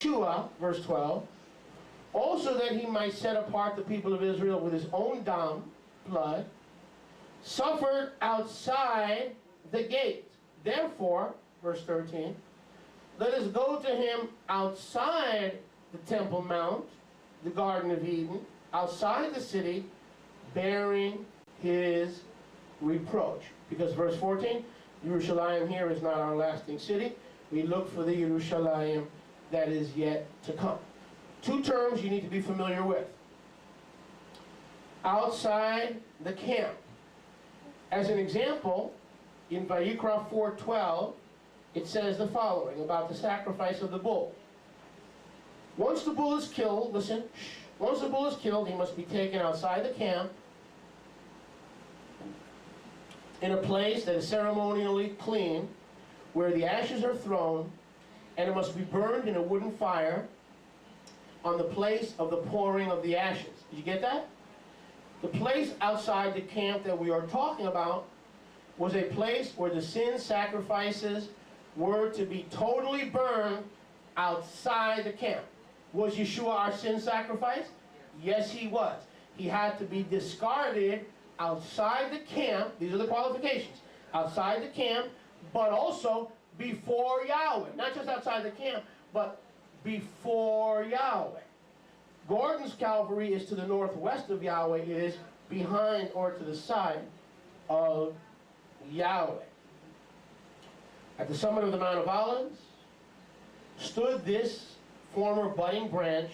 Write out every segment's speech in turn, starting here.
Yeshua, verse 12, also that he might set apart the people of Israel with his own blood, suffered outside the gate. Therefore, verse 13, let us go to him outside the Temple Mount, the Garden of Eden, outside the city, bearing his reproach. Because verse 14, Yerushalayim here is not our lasting city. We look for the Yerushalayim that is yet to come. Two terms you need to be familiar with. Outside the camp. As an example, in Vayikra 4:12, it says the following about the sacrifice of the bull. Once the bull is killed, listen, once the bull is killed, he must be taken outside the camp in a place that is ceremonially clean, where the ashes are thrown, and it must be burned in a wooden fire on the place of the pouring of the ashes. Did you get that? The place outside the camp that we are talking about was a place where the sin sacrifices were to be totally burned outside the camp. Was Yeshua our sin sacrifice? Yes, he was. He had to be discarded outside the camp. These are the qualifications. Outside the camp, but also before Yahweh. Not just outside the camp, but before Yahweh. Gordon's Calvary is to the northwest of Yahweh. It is behind or to the side of Yahweh. At the summit of the Mount of Olives stood this former budding branch,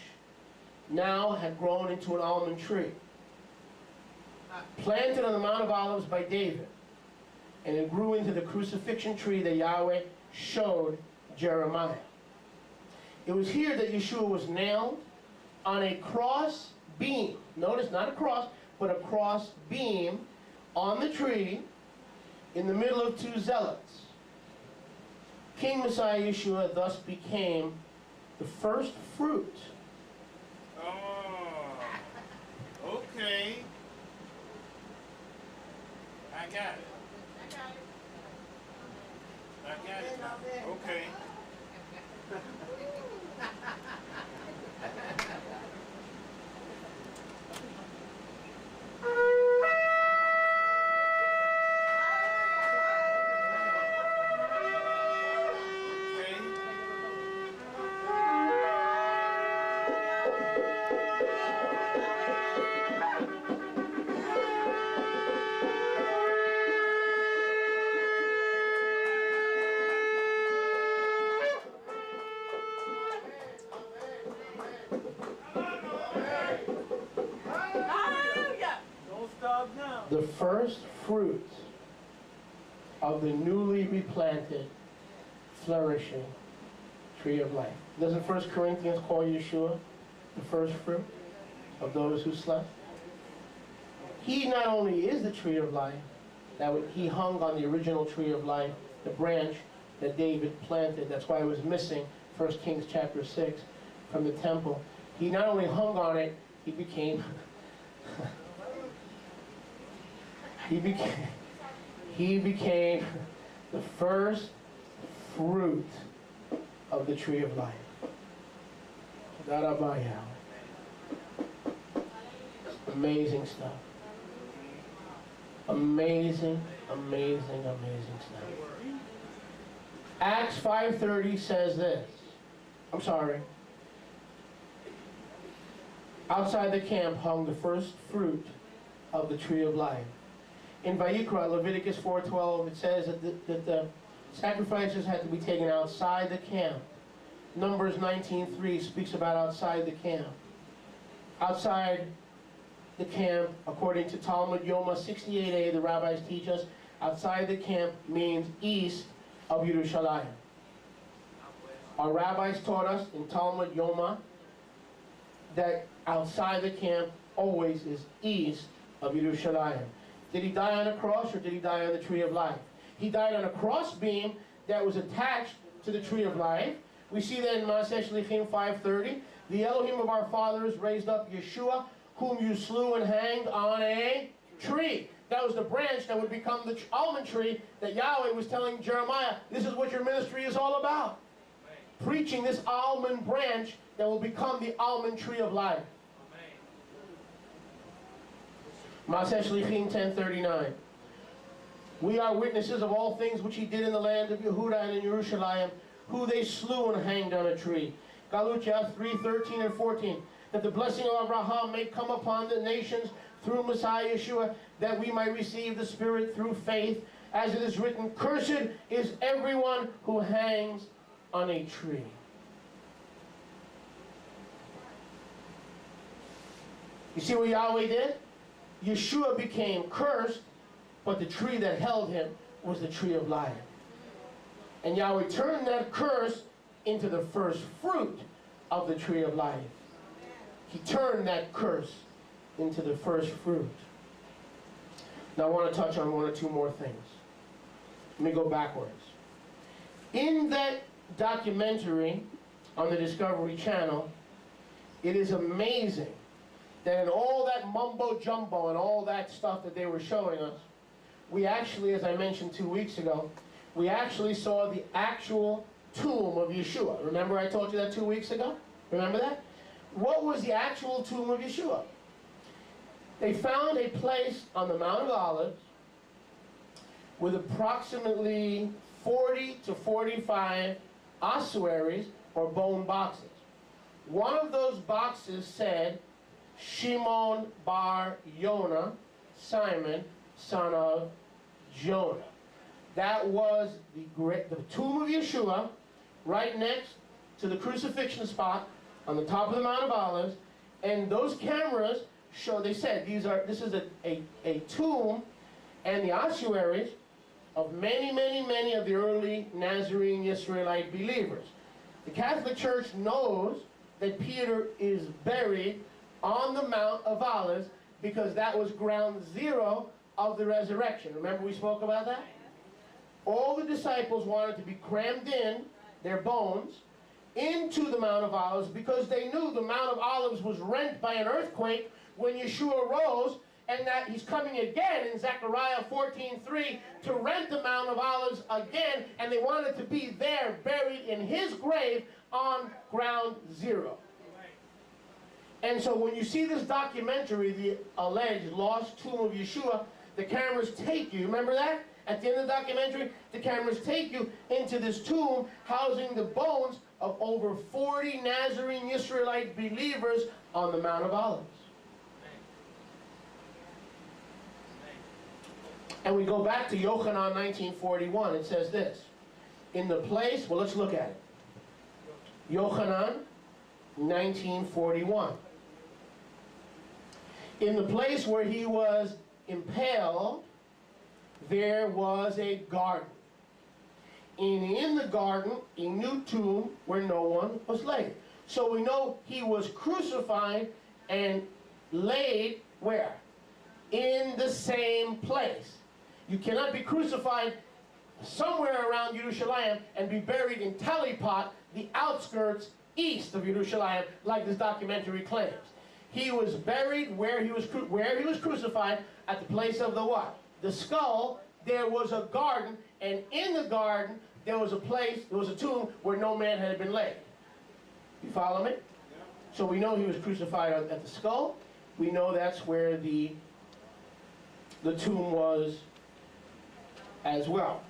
now had grown into an almond tree, planted on the Mount of Olives by David, and it grew into the crucifixion tree that Yahweh showed Jeremiah. It was here that Yeshua was nailed on a cross beam. Notice, not a cross, but a cross beam on the tree in the middle of two zealots. King Messiah Yeshua thus became the first fruit. Oh, okay. I got it. I got it. Okay. The first fruit of the newly replanted, flourishing tree of life. Doesn't 1 Corinthians call Yeshua the first fruit of those who slept? He not only is the tree of life, he hung on the original tree of life, the branch that David planted. That's why it was missing, 1 Kings chapter 6, from the temple. He not only hung on it, he became he became the first fruit of the tree of life. Amazing stuff. Amazing, amazing, amazing stuff. Acts 5:30 says this. I'm sorry. Outside the camp hung the first fruit of the tree of life. In Vayikra, Leviticus 4:12, it says that the sacrifices had to be taken outside the camp. Numbers 19:3 speaks about outside the camp. Outside the camp, according to Talmud Yoma 68a, the rabbis teach us, outside the camp means east of Yerushalayim. Our rabbis taught us in Talmud Yoma that outside the camp always is east of Yerushalayim. Did he die on a cross or did he die on the tree of life? He died on a cross beam that was attached to the tree of life. We see that in Maaseh Shlichim 5:30. The Elohim of our fathers raised up Yeshua, whom you slew and hanged on a tree. That was the branch that would become the almond tree that Yahweh was telling Jeremiah, this is what your ministry is all about. preaching this almond branch that will become the almond tree of life. Maaseh Shlichim 10:39. We are witnesses of all things which he did in the land of Yehuda and in Jerusalem, who they slew and hanged on a tree. Galutia 3:13 and 14. That the blessing of Abraham may come upon the nations through Messiah Yeshua, that we might receive the Spirit through faith. As it is written, cursed is everyone who hangs on a tree. You see what Yahweh did? Yeshua became cursed, but the tree that held him was the tree of life. And Yahweh turned that curse into the first fruit of the tree of life. He turned that curse into the first fruit. Now I want to touch on one or two more things. Let me go backwards. In that documentary on the Discovery Channel, it is amazing that in all that mumbo jumbo and all that stuff that they were showing us, we actually, as I mentioned 2 weeks ago, we actually saw the actual tomb of Yeshua. Remember I told you that 2 weeks ago? Remember that? What was the actual tomb of Yeshua? They found a place on the Mount of Olives with approximately 40 to 45 ossuaries or bone boxes. One of those boxes said, Shimon bar Yonah, Simon, son of Jonah. That was the tomb of Yeshua, right next to the crucifixion spot on the top of the Mount of Olives. And those cameras show, they said, this is a tomb and the ossuaries of many of the early Nazarene Israelite believers. The Catholic Church knows that Peter is buried on the Mount of Olives because that was ground zero of the resurrection. Remember we spoke about that? All the disciples wanted to be crammed in, their bones, into the Mount of Olives because they knew the Mount of Olives was rent by an earthquake when Yeshua rose, and that he's coming again in Zechariah 14:3 to rent the Mount of Olives again, and they wanted to be there, buried in his grave on ground zero. And so when you see this documentary, the alleged lost tomb of Yeshua, the cameras take you, remember that? At the end of the documentary, the cameras take you into this tomb housing the bones of over 40 Nazarene Israelite believers on the Mount of Olives. And we go back to Yochanan 19:41. It says this. In the place, well, let's look at it. Yochanan 19:41. In the place where he was impaled, there was a garden. And in the garden, a new tomb where no one was laid. So we know he was crucified and laid where? In the same place. You cannot be crucified somewhere around Jerusalem and be buried in Talipot, the outskirts east of Jerusalem, like this documentary claims. He was buried where he was crucified, at the place of the what? The skull. There was a garden, and in the garden there was a place, there was a tomb where no man had been laid. You follow me? So we know he was crucified at the skull. We know that's where the tomb was as well.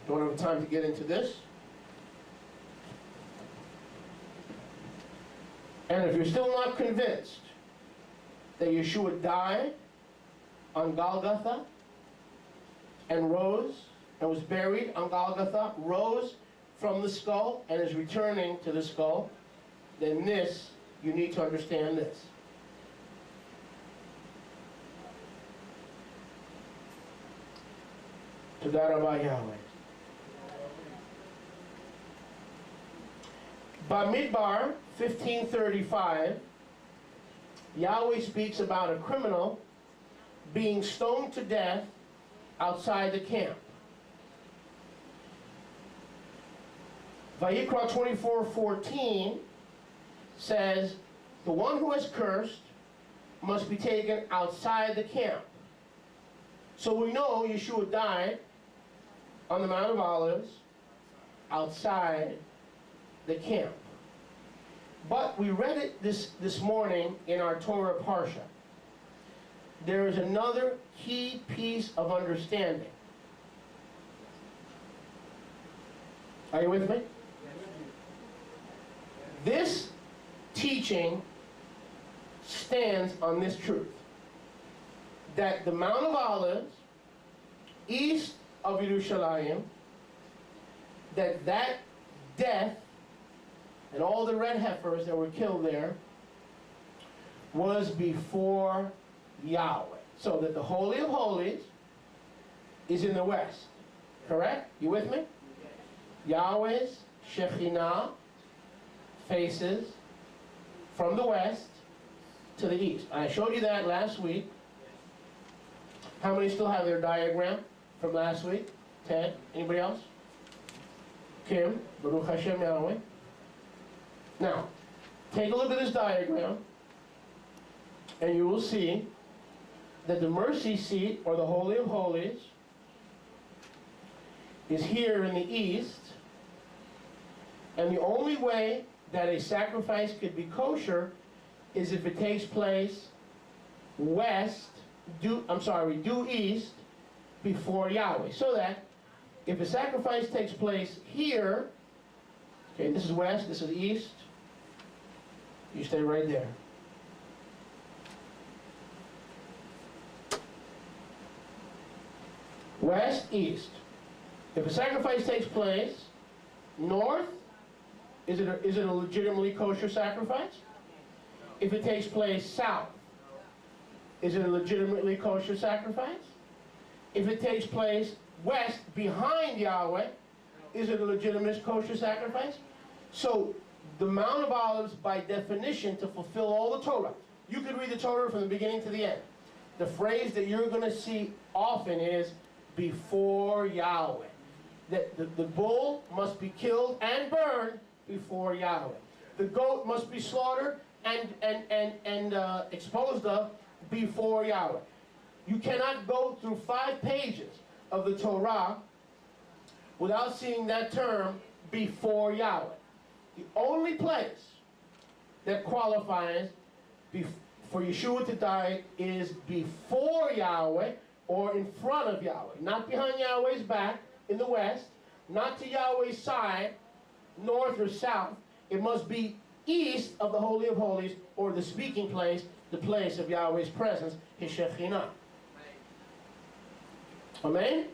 Don't have time to get into this. And if you're still not convinced that Yeshua died on Golgotha and rose and was buried on Golgotha, rose from the skull and is returning to the skull, then this, you need to understand this. Todah Rabah Yahweh. Bamidbar 15:35, Yahweh speaks about a criminal being stoned to death outside the camp. Vayikra 24:14 says, the one who has cursed must be taken outside the camp. So we know Yeshua died on the Mount of Olives outside the camp. But we read it this morning in our Torah Parsha. There is another key piece of understanding. Are you with me? This teaching stands on this truth, that the Mount of Olives, east of Yerushalayim, that death and all the red heifers that were killed there was before Yahweh. So that the Holy of Holies is in the west. Correct? You with me? Yahweh's Shekhinah faces from the west to the east. I showed you that last week. How many still have their diagram from last week? Ted? Anybody else? Kim? Baruch Hashem Yahweh. Now, take a look at this diagram, and you will see that the mercy seat, or the Holy of Holies, is here in the east, and the only way that a sacrifice could be kosher is if it takes place due east before Yahweh. So that if a sacrifice takes place here, okay, this is west, this is east, you stay right there. West, east. If a sacrifice takes place north, is it a legitimately kosher sacrifice? If it takes place south, is it a legitimately kosher sacrifice? If it takes place west, behind Yahweh, is it a legitimate kosher sacrifice? So, the Mount of Olives, by definition, to fulfill all the Torah, you could read the Torah from the beginning to the end. The phrase that you're going to see often is, before Yahweh. That the bull must be killed and burned before Yahweh. The goat must be slaughtered and exposed of before Yahweh. You cannot go through 5 pages of the Torah without seeing that term, before Yahweh. The only place that qualifies for Yeshua to die is before Yahweh or in front of Yahweh. Not behind Yahweh's back in the west, not to Yahweh's side, north or south. It must be east of the Holy of Holies, or the speaking place, the place of Yahweh's presence, His Shekhinah. Amen?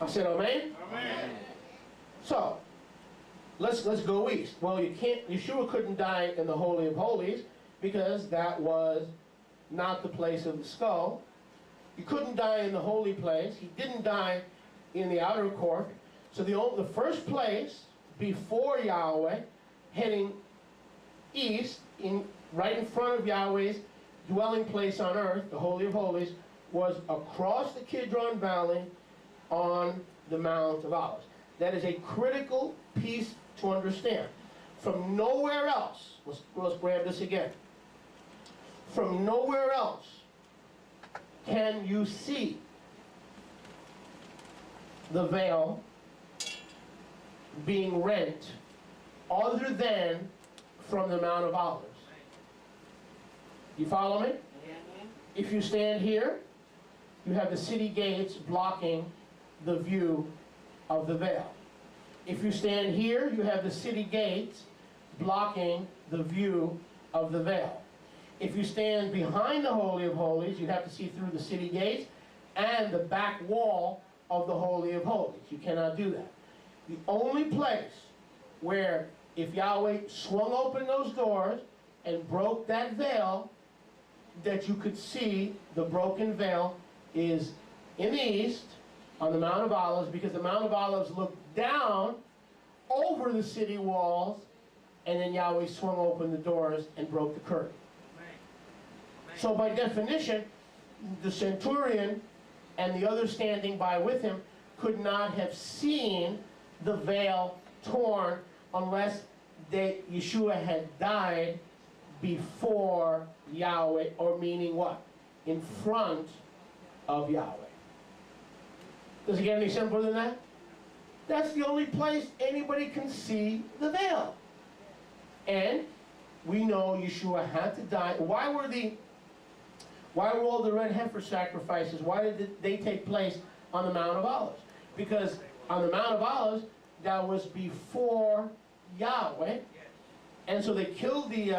I said amen? Amen. So, let's go east. Well, Yeshua couldn't die in the Holy of Holies because that was not the place of the skull. He couldn't die in the holy place. He didn't die in the outer court. So the first place before Yahweh, heading east, right in front of Yahweh's dwelling place on earth, the Holy of Holies, was across the Kidron Valley on the Mount of Olives. That is a critical piece to understand. From nowhere else, let's grab this again. From nowhere else can you see the veil being rent other than from the Mount of Olives. You follow me? If you stand here, you have the city gates blocking the view of the veil. If you stand here, you have the city gates blocking the view of the veil. If you stand behind the Holy of Holies, you have to see through the city gates and the back wall of the Holy of Holies. You cannot do that. The only place where, if Yahweh swung open those doors and broke that veil, that you could see the broken veil is in the east on the Mount of Olives, because the Mount of Olives looked down over the city walls, and then Yahweh swung open the doors and broke the curtain. So by definition, the centurion and the others standing by with him could not have seen the veil torn unless Yeshua had died before Yahweh, or meaning what? In front of Yahweh. Does it get any simpler than that? That's the only place anybody can see the veil. And we know Yeshua had to die. Why were all the red heifer sacrifices, why did they take place on the Mount of Olives? Because on the Mount of Olives, that was before Yahweh. And so they killed the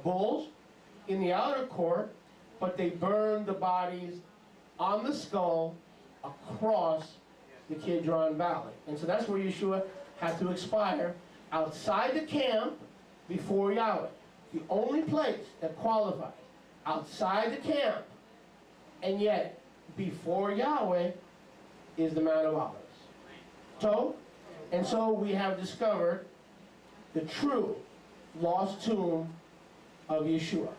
bulls in the outer court, but they burned the bodies on the skull across the Kidron Valley. And so that's where Yeshua had to expire, outside the camp before Yahweh. The only place that qualifies outside the camp and yet before Yahweh is the Mount of Olives. So we have discovered the true lost tomb of Yeshua.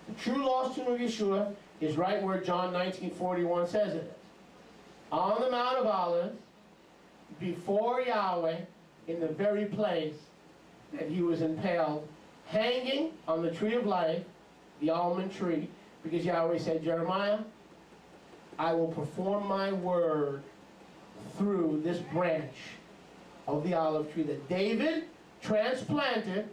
The true lost tomb of Yeshua is right where John 19:41 says it is. On the Mount of Olives, before Yahweh, in the very place that he was impaled, hanging on the tree of life, the almond tree, because Yahweh said, Jeremiah, I will perform my word through this branch of the olive tree that David transplanted,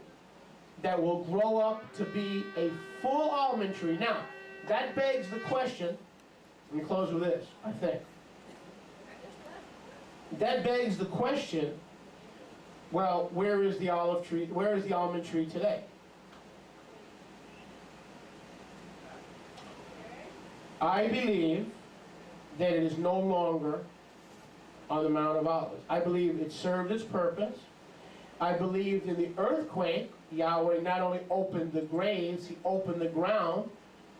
that will grow up to be a full almond tree. Now, that begs the question, let me close with this, I think. That begs the question, well, where is the olive tree, where is the almond tree today? I believe that it is no longer on the Mount of Olives. I believe it served its purpose. I believe in the earthquake, Yahweh not only opened the graves, he opened the ground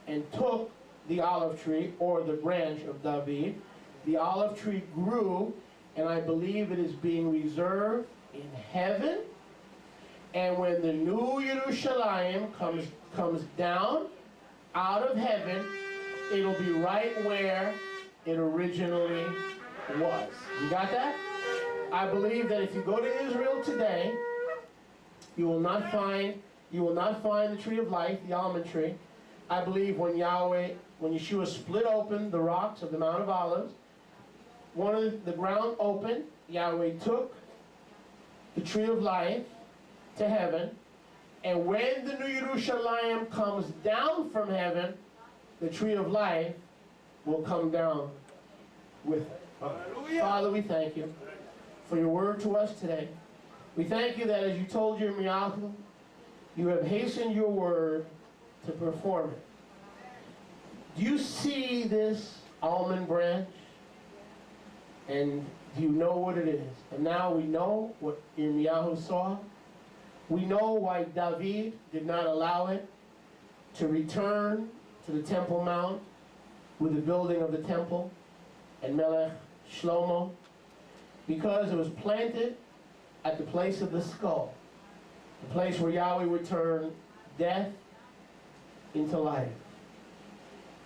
and took the olive tree, or the branch of David. The olive tree grew, and I believe it is being reserved in heaven. And when the new Yerushalayim comes down out of heaven, it'll be right where it originally was. You got that? I believe that if you go to Israel today, you will not find the tree of life, the almond tree. I believe when Yeshua split open the rocks of the Mount of Olives, the ground opened, Yahweh took the tree of life to heaven, and when the new Yerushalayim comes down from heaven, the tree of life will come down with it. Father, we thank you for your word to us today. We thank you that as you told Yirmiyahu, you have hastened your word to perform it. Do you see this almond branch? And do you know what it is? And now we know what Yirmiyahu saw. We know why David did not allow it to return to the Temple Mount with the building of the temple and Melech Shlomo, because it was planted at the place of the skull, the place where Yahweh would turn death into life,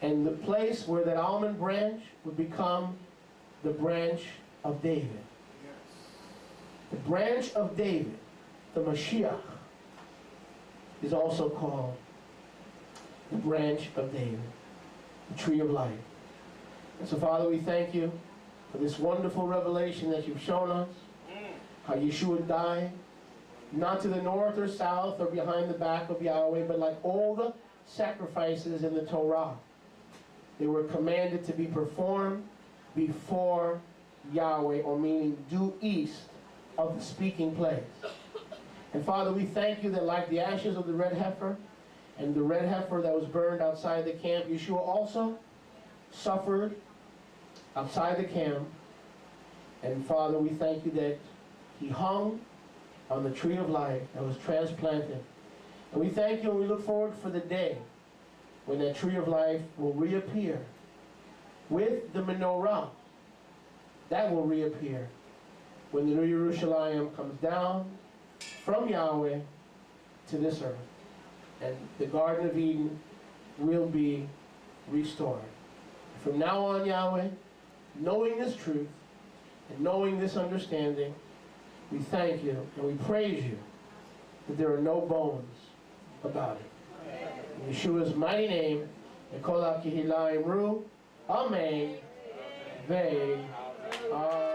and the place where that almond branch would become the branch of David. The branch of David, the Mashiach, is also called the branch of David, the tree of life. And so, Father, we thank you for this wonderful revelation that you've shown us, how Yeshua died, not to the north or south or behind the back of Yahweh, but like all the sacrifices in the Torah, they were commanded to be performed before Yahweh, or meaning due east of the speaking place. And Father, we thank you that like the ashes of the red heifer, and the red heifer that was burned outside the camp, Yeshua also suffered outside the camp. And Father, we thank you that he hung on the tree of life that was transplanted. And we thank you, and we look forward for the day when that tree of life will reappear with the menorah. That will reappear when the new Yerushalayim comes down from Yahweh to this earth. And the Garden of Eden will be restored. From now on, Yahweh, knowing this truth and knowing this understanding, we thank you and we praise you that there are no bones about it. In Yeshua's mighty name, Ekol HaKehillah Imru, Amen, Ve Uh,